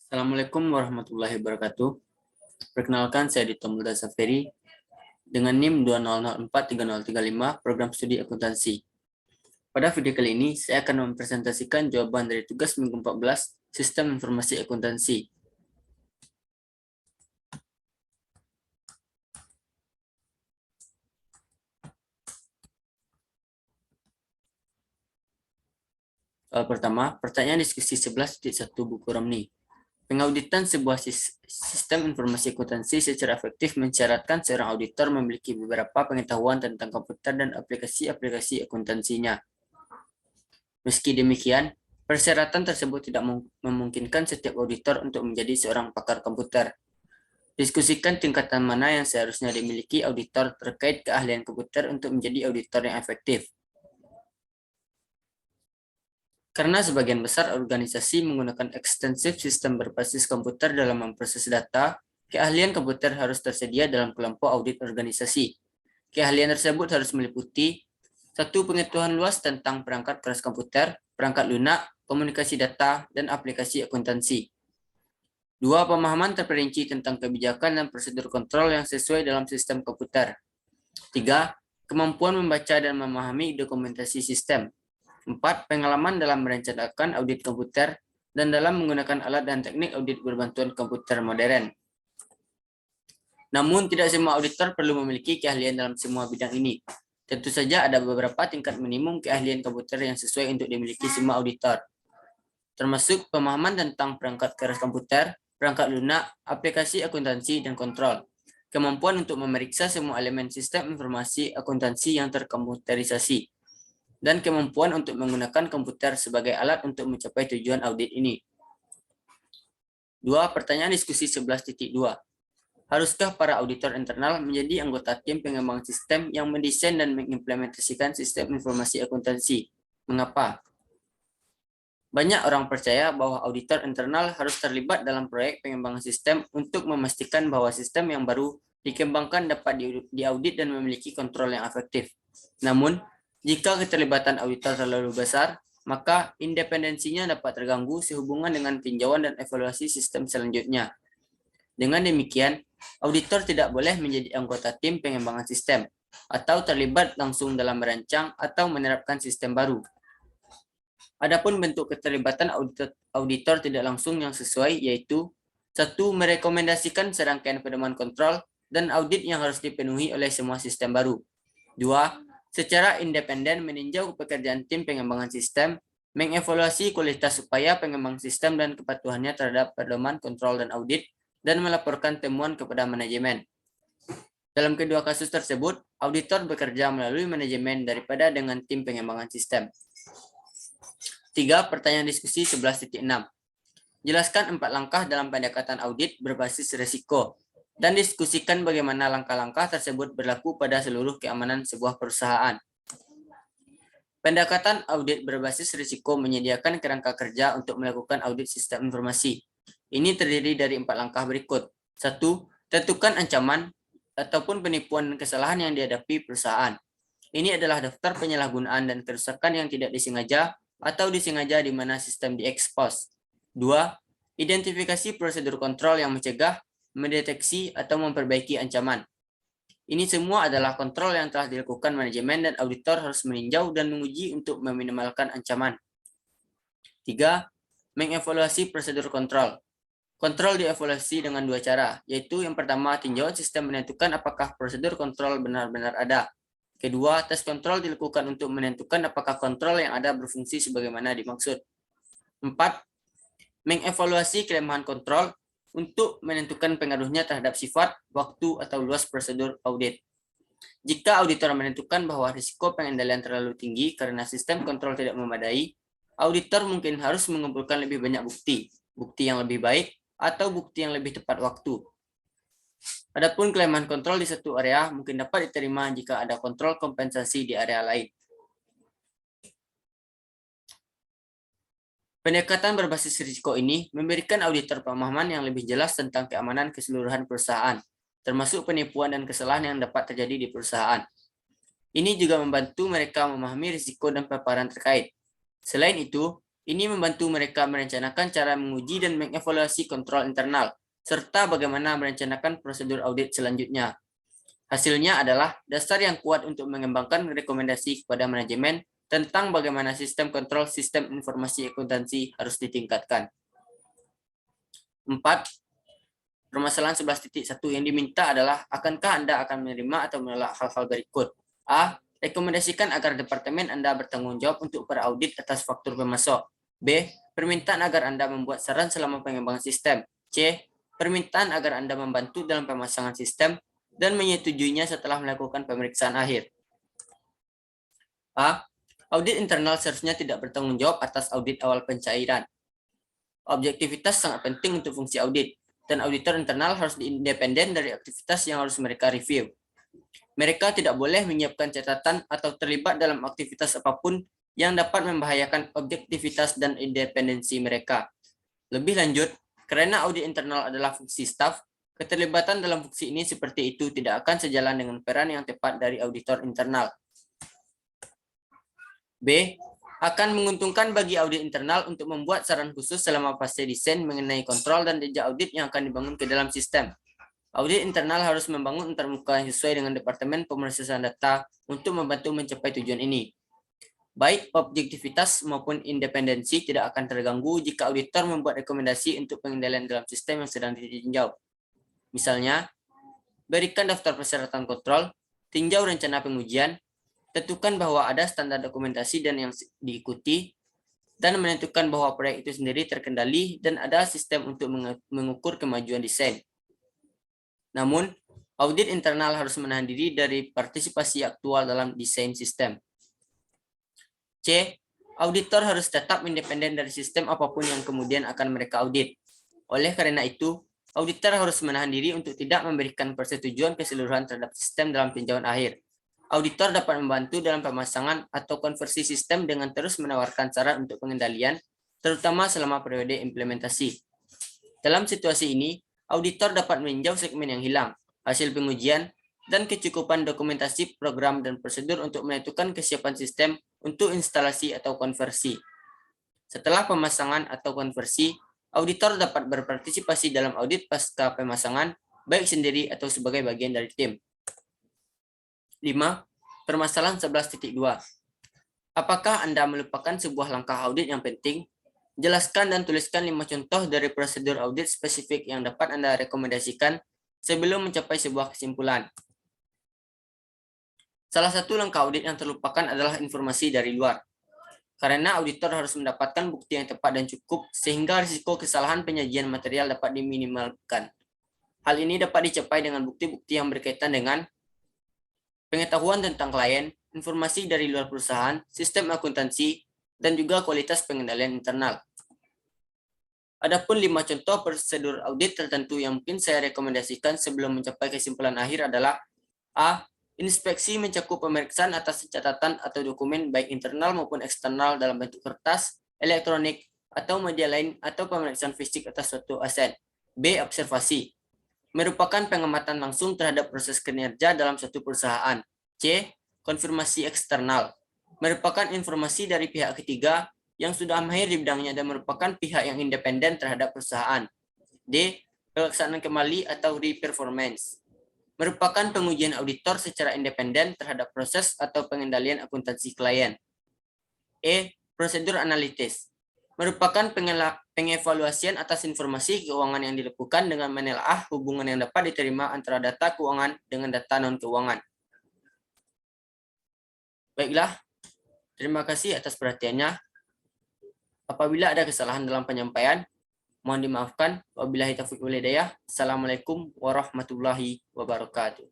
Assalamualaikum warahmatullahi wabarakatuh. Perkenalkan, saya Dito Muldasaferi dengan NIM 2004335 Program Studi Akuntansi. Pada video kali ini, saya akan mempresentasikan jawaban dari tugas minggu 14 Sistem Informasi Akuntansi. Soal pertama, pertanyaan diskusi 11.1 buku Romni. Pengauditan sebuah sistem informasi akuntansi secara efektif mensyaratkan seorang auditor memiliki beberapa pengetahuan tentang komputer dan aplikasi-aplikasi akuntansinya. Meski demikian, persyaratan tersebut tidak memungkinkan setiap auditor untuk menjadi seorang pakar komputer. Diskusikan tingkatan mana yang seharusnya dimiliki auditor terkait keahlian komputer untuk menjadi auditor yang efektif. Karena sebagian besar organisasi menggunakan ekstensif sistem berbasis komputer dalam memproses data, keahlian komputer harus tersedia dalam kelompok audit organisasi. Keahlian tersebut harus meliputi 1. Pengetahuan luas tentang perangkat keras komputer, perangkat lunak, komunikasi data, dan aplikasi akuntansi. 2. Pemahaman terperinci tentang kebijakan dan prosedur kontrol yang sesuai dalam sistem komputer. 3. Kemampuan membaca dan memahami dokumentasi sistem. 4. Pengalaman dalam merencanakan audit komputer dan dalam menggunakan alat dan teknik audit berbantuan komputer modern. Namun, tidak semua auditor perlu memiliki keahlian dalam semua bidang ini. Tentu saja ada beberapa tingkat minimum keahlian komputer yang sesuai untuk dimiliki semua auditor, termasuk pemahaman tentang perangkat keras komputer, perangkat lunak, aplikasi akuntansi, dan kontrol. Kemampuan untuk memeriksa semua elemen sistem informasi akuntansi yang terkomputerisasi, dan kemampuan untuk menggunakan komputer sebagai alat untuk mencapai tujuan audit ini. 2. Pertanyaan diskusi 11.2. Haruskah para auditor internal menjadi anggota tim pengembang sistem yang mendesain dan mengimplementasikan sistem informasi akuntansi? Mengapa? Banyak orang percaya bahwa auditor internal harus terlibat dalam proyek pengembangan sistem untuk memastikan bahwa sistem yang baru dikembangkan dapat diaudit dan memiliki kontrol yang efektif. Namun, jika keterlibatan auditor terlalu besar, maka independensinya dapat terganggu sehubungan dengan tinjauan dan evaluasi sistem selanjutnya. Dengan demikian, auditor tidak boleh menjadi anggota tim pengembangan sistem atau terlibat langsung dalam merancang atau menerapkan sistem baru. Adapun bentuk keterlibatan auditor tidak langsung yang sesuai yaitu 1. Merekomendasikan serangkaian pedoman kontrol dan audit yang harus dipenuhi oleh semua sistem baru. 2. Secara independen meninjau pekerjaan tim pengembangan sistem, mengevaluasi kualitas upaya pengembang sistem dan kepatuhannya terhadap pedoman kontrol dan audit, dan melaporkan temuan kepada manajemen. Dalam kedua kasus tersebut, auditor bekerja melalui manajemen daripada dengan tim pengembangan sistem. 3. Pertanyaan diskusi 11.6. Jelaskan 4 langkah dalam pendekatan audit berbasis risiko, dan diskusikan bagaimana langkah-langkah tersebut berlaku pada seluruh keamanan sebuah perusahaan. Pendekatan audit berbasis risiko menyediakan kerangka kerja untuk melakukan audit sistem informasi. Ini terdiri dari 4 langkah berikut. 1. Tentukan ancaman ataupun penipuan dan kesalahan yang dihadapi perusahaan. Ini adalah daftar penyalahgunaan dan kerusakan yang tidak disengaja atau disengaja di mana sistem diekspos. 2. Identifikasi prosedur kontrol yang mencegah, mendeteksi, atau memperbaiki ancaman. Ini semua adalah kontrol yang telah dilakukan manajemen dan auditor harus meninjau dan menguji untuk meminimalkan ancaman. 3. Mengevaluasi prosedur kontrol. Kontrol dievaluasi dengan 2 cara, yaitu yang pertama, tinjauan sistem menentukan apakah prosedur kontrol benar-benar ada. Kedua, tes kontrol dilakukan untuk menentukan apakah kontrol yang ada berfungsi sebagaimana dimaksud. 4. Mengevaluasi kelemahan kontrol untuk menentukan pengaruhnya terhadap sifat, waktu, atau luas prosedur audit. Jika auditor menentukan bahwa risiko pengendalian terlalu tinggi karena sistem kontrol tidak memadai, auditor mungkin harus mengumpulkan lebih banyak bukti yang lebih baik, atau bukti yang lebih tepat waktu. Adapun kelemahan kontrol di satu area mungkin dapat diterima jika ada kontrol kompensasi di area lain. Pendekatan berbasis risiko ini memberikan auditor pemahaman yang lebih jelas tentang keamanan keseluruhan perusahaan, termasuk penipuan dan kesalahan yang dapat terjadi di perusahaan. Ini juga membantu mereka memahami risiko dan paparan terkait. Selain itu, Ini membantu mereka merencanakan cara menguji dan mengevaluasi kontrol internal, serta bagaimana merencanakan prosedur audit selanjutnya. Hasilnya adalah dasar yang kuat untuk mengembangkan rekomendasi kepada manajemen tentang bagaimana sistem kontrol sistem informasi akuntansi harus ditingkatkan. 4. Permasalahan 11.1 yang diminta adalah, akankah Anda akan menerima atau menolak hal-hal berikut? A. Rekomendasikan agar departemen Anda bertanggung jawab untuk peraudit atas faktur pemasok. B. Permintaan agar Anda membuat saran selama pengembangan sistem. C. Permintaan agar Anda membantu dalam pemasangan sistem dan menyetujuinya setelah melakukan pemeriksaan akhir. A. Audit internal seharusnya tidak bertanggung jawab atas audit awal pencairan. Objektivitas sangat penting untuk fungsi audit, dan auditor internal harus independen dari aktivitas yang harus mereka review. Mereka tidak boleh menyiapkan catatan atau terlibat dalam aktivitas apapun yang dapat membahayakan objektivitas dan independensi mereka. Lebih lanjut, karena audit internal adalah fungsi staf, keterlibatan dalam fungsi ini seperti itu tidak akan sejalan dengan peran yang tepat dari auditor internal. B. Akan menguntungkan bagi audit internal untuk membuat saran khusus selama fase desain mengenai kontrol dan jejak audit yang akan dibangun ke dalam sistem. Audit internal harus membangun antarmuka yang sesuai dengan Departemen Pemrosesan Data untuk membantu mencapai tujuan ini. Baik objektivitas maupun independensi tidak akan terganggu jika auditor membuat rekomendasi untuk pengendalian dalam sistem yang sedang ditinjau. Misalnya, berikan daftar persyaratan kontrol, tinjau rencana pengujian, tentukan bahwa ada standar dokumentasi dan yang diikuti, dan menentukan bahwa proyek itu sendiri terkendali dan ada sistem untuk mengukur kemajuan desain. Namun, audit internal harus menahan diri dari partisipasi aktual dalam desain sistem. C. Auditor harus tetap independen dari sistem apapun yang kemudian akan mereka audit. Oleh karena itu, auditor harus menahan diri untuk tidak memberikan persetujuan keseluruhan terhadap sistem dalam tinjauan akhir. Auditor dapat membantu dalam pemasangan atau konversi sistem dengan terus menawarkan saran untuk pengendalian, terutama selama periode implementasi. Dalam situasi ini, auditor dapat meninjau segmen yang hilang, hasil pengujian, dan kecukupan dokumentasi program dan prosedur untuk menentukan kesiapan sistem untuk instalasi atau konversi. Setelah pemasangan atau konversi, auditor dapat berpartisipasi dalam audit pasca pemasangan, baik sendiri atau sebagai bagian dari tim. 5. Permasalahan 11.2. Apakah Anda melupakan sebuah langkah audit yang penting? Jelaskan dan tuliskan 5 contoh dari prosedur audit spesifik yang dapat Anda rekomendasikan sebelum mencapai sebuah kesimpulan. Salah satu langkah audit yang terlupakan adalah informasi dari luar. Karena auditor harus mendapatkan bukti yang tepat dan cukup, sehingga risiko kesalahan penyajian material dapat diminimalkan. Hal ini dapat dicapai dengan bukti-bukti yang berkaitan dengan pengetahuan tentang klien, informasi dari luar perusahaan, sistem akuntansi, dan juga kualitas pengendalian internal. Adapun 5 contoh prosedur audit tertentu yang mungkin saya rekomendasikan sebelum mencapai kesimpulan akhir adalah: A. Inspeksi mencakup pemeriksaan atas catatan atau dokumen baik internal maupun eksternal dalam bentuk kertas, elektronik, atau media lain, atau pemeriksaan fisik atas suatu aset. B. Observasi merupakan pengamatan langsung terhadap proses kinerja dalam suatu perusahaan. C. Konfirmasi eksternal merupakan informasi dari pihak ketiga yang sudah mahir di bidangnya dan merupakan pihak yang independen terhadap perusahaan. D. Pelaksanaan kembali atau re-performance merupakan pengujian auditor secara independen terhadap proses atau pengendalian akuntansi klien. E. Prosedur analitis merupakan pengevaluasian atas informasi keuangan yang dilakukan dengan menelaah hubungan yang dapat diterima antara data keuangan dengan data non-keuangan. Baiklah, terima kasih atas perhatiannya. Apabila ada kesalahan dalam penyampaian, mohon dimaafkan. Wabillahi taufiq wal hidayah. Assalamualaikum warahmatullahi wabarakatuh.